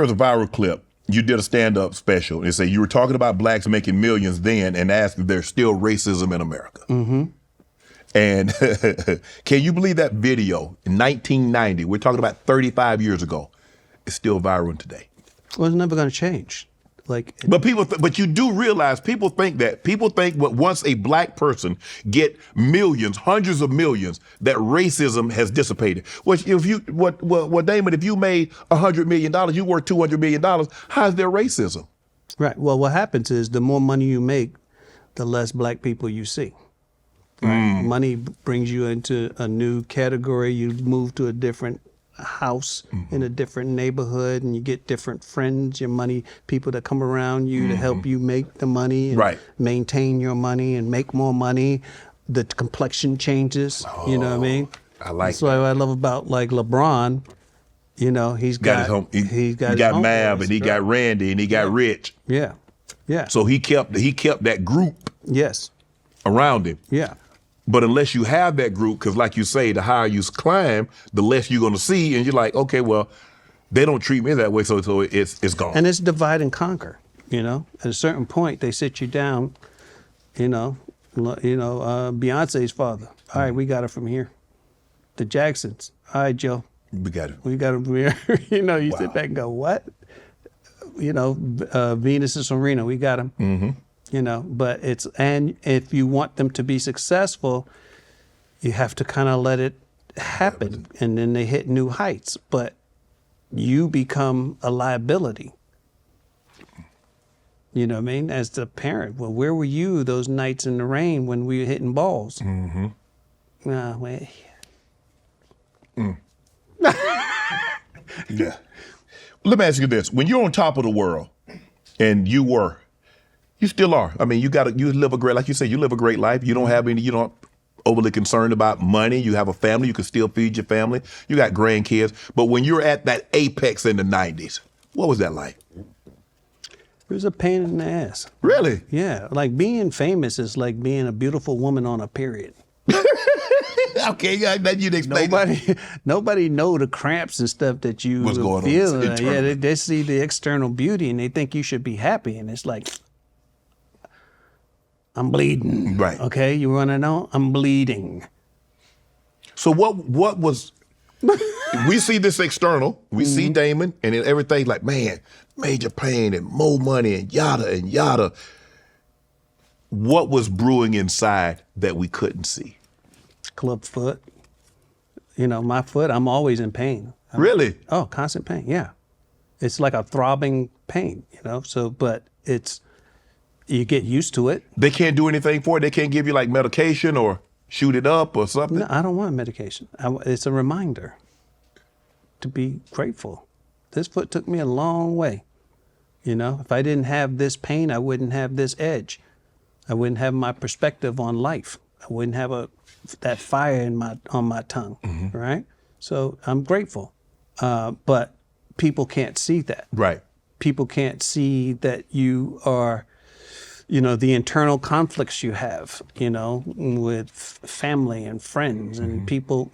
was a viral clip. You did a stand-up special. They say you were talking about blacks making millions then and asked if there's still racism in America. Mm-hmm. And can you believe that video in 1990, we're talking about 35 years ago, is still viral today? Well, it's never going to change. But you do realize people think once a black person get millions, hundreds of millions, that racism has dissipated. Damon, if you made $100 million, you worth $200 million, how's there racism? Right. Well, what happens is the more money you make, the less black people you see. Right? Money brings you into a new category. You move to a different house in a different neighborhood, and you get different friends, your money, people that come around you to help you make the money and maintain your money and make more money. The complexion changes, you know what I mean? I like That's what I love about like LeBron. You know, he's got his home. He got Mab, and he got Randy, and he got Rich. Yeah, yeah. So he kept that group. Yes. Around him. Yeah. But unless you have that group, because like you say, the higher you climb, the less you're going to see, and you're like, okay, well, they don't treat me that way, so it's gone. And it's divide and conquer. You know, at a certain point, they sit you down. Beyonce's father. All right, we got her from here. The Jacksons. All right, Joe. We got her from here. You sit back and go, what? Venus and Serena. We got them. Mm-hmm. But and if you want them to be successful, you have to kind of let it happen, and then they hit new heights. But you become a liability. You know what I mean? As the parent. Well, where were you those nights in the rain when we were hitting balls? Mm-hmm. Yeah. Let me ask you this. When you're on top of the world, and you still are. I mean, you live a great, like you say, you live a great life. You don't overly concerned about money. You have a family. You can still feed your family. You got grandkids. But when you're at that apex in the 90s, what was that like? It was a pain in the ass. Really? Yeah. Like being famous is like being a beautiful woman on a period. Okay, that you'd explain. Nobody know the cramps and stuff that you What's going feel. on? Yeah, they see the external beauty and they think you should be happy, and it's like, I'm bleeding. Right. Okay, you want to know? I'm bleeding. So what was? We see this external. We see Damon, and then everything's like, man, major pain and more money and yada and yada. What was brewing inside that we couldn't see? Club foot. My foot, I'm always in pain. Really? Oh, constant pain, yeah. It's like a throbbing pain, but you get used to it. They can't do anything for it? They can't give you like medication or shoot it up or something? No, I don't want medication. It's a reminder to be grateful. This foot took me a long way. If I didn't have this pain, I wouldn't have this edge. I wouldn't have my perspective on life. I wouldn't have that fire on my tongue, right? So I'm grateful, but people can't see that. Right. People can't see that you are, the internal conflicts you have, with family and friends and people,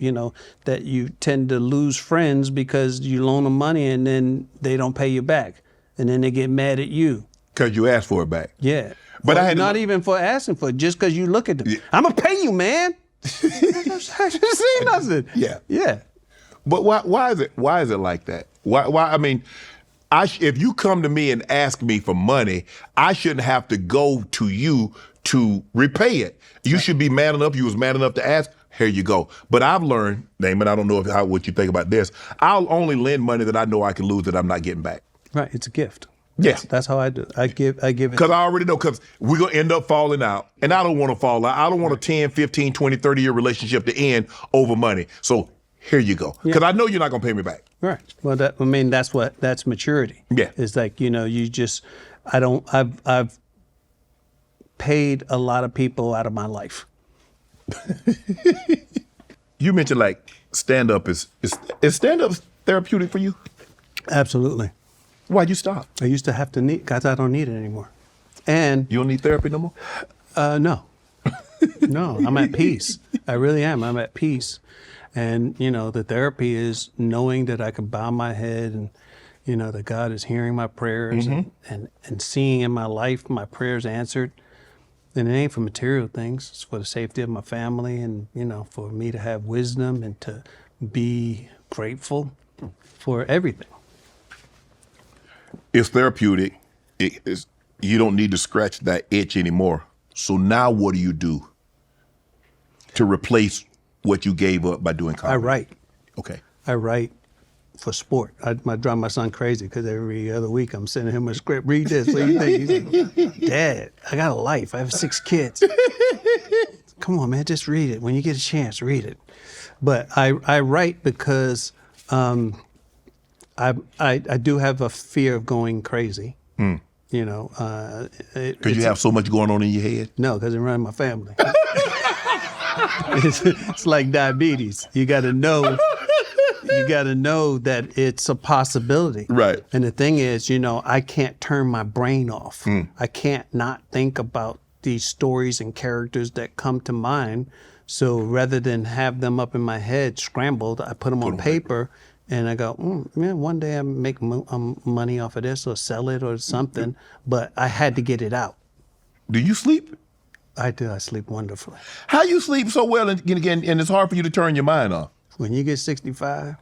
that you tend to lose friends because you loan them money and then they don't pay you back, and then they get mad at you. Because you asked for it back. Yeah. But I had not even for asking for it, just because you look at them. Yeah. I'm gonna pay you, man. I just see nothing. Yeah. Yeah. But why is it like that? Why? I mean, if you come to me and ask me for money, I shouldn't have to go to you to repay it. You should be man enough. You was man enough to ask. Here you go. But I've learned, Damon, I don't know what you think about this. I'll only lend money that I know I can lose that I'm not getting back. Right. It's a gift. Yeah. That's how I do it. I give it. Because I already know, because we're going to end up falling out. And I don't want to fall out. I don't want a 10, 15, 20, 30-year relationship to end over money. So here you go. Because I know you're not going to pay me back. Right. Well, that's maturity. Yeah. It's like, I've paid a lot of people out of my life. You mentioned like stand-up is stand-up therapeutic for you? Absolutely. Why'd you stop? I used to have to because I don't need it anymore. And you don't need therapy no more? No. No, I'm at peace. I really am. I'm at peace. And, the therapy is knowing that I can bow my head and, you know, that God is hearing my prayers and seeing in my life my prayers answered. And it ain't for material things. It's for the safety of my family and, you know, for me to have wisdom and to be grateful for everything. It's therapeutic. You don't need to scratch that itch anymore. So now what do you do to replace what you gave up by doing comedy? I write. Okay. I write for sport. I drive my son crazy because every other week I'm sending him a script. Read this. What do you think? He's like, Dad, I got a life. I have 6 kids. Come on, man, just read it. When you get a chance, read it. But I write because I do have a fear of going crazy. You know, because you have so much going on in your head? No, because it runs my family. It's like diabetes. You got to know that it's a possibility. Right. And the thing is, you know, I can't turn my brain off. I can't not think about these stories and characters that come to mind. So rather than have them up in my head scrambled, I put them on paper. And I go, man, one day I make money off of this or sell it or something. But I had to get it out. Do you sleep? I do. I sleep wonderfully. How you sleep so well and it's hard for you to turn your mind off? When you get 65,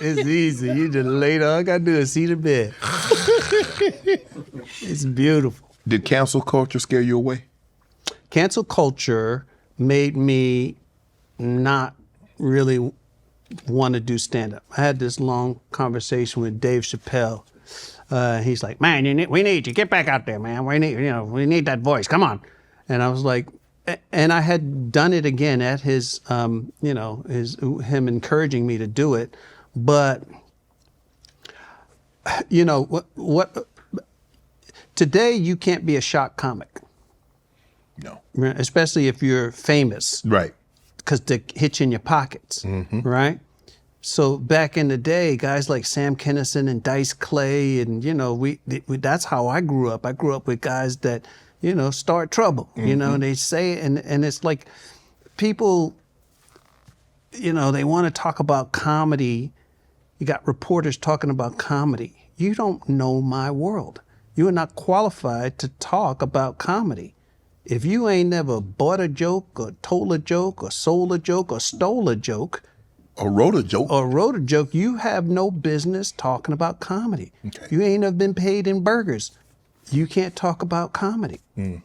it's easy. You just lay down. All I got to do is see the bed. It's beautiful. Did cancel culture scare you away? Cancel culture made me not really want to do stand-up. I had this long conversation with Dave Chappelle. He's like, man, we need you. Get back out there, man. We need that voice. Come on. And I was like, and I had done it again at his, him encouraging me to do it. But, you know, what today you can't be a shock comic. No. Especially if you're famous. Right. Because they hit you in your pockets, right? So back in the day, guys like Sam Kinison and Dice Clay, and you know, that's how I grew up. I grew up with guys that, you know, start trouble. You know, and they say it, and it's like people, you know, they want to talk about comedy. You got reporters talking about comedy. You don't know my world. You are not qualified to talk about comedy. If you ain't never bought a joke or told a joke or sold a joke or stole a joke. Or wrote a joke. You have no business talking about comedy. Okay. You ain't never been paid in burgers. You can't talk about comedy.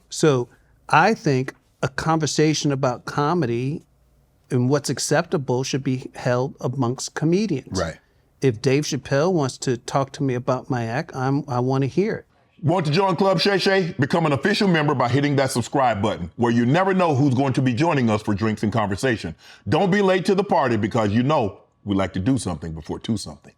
So I think a conversation about comedy and what's acceptable should be held amongst comedians. Right. If Dave Chappelle wants to talk to me about my act, I want to hear it. Want to join Club Shay Shay? Become an official member by hitting that subscribe button, where you never know who's going to be joining us for drinks and conversation. Don't be late to the party because you know we like to do something before 2 something.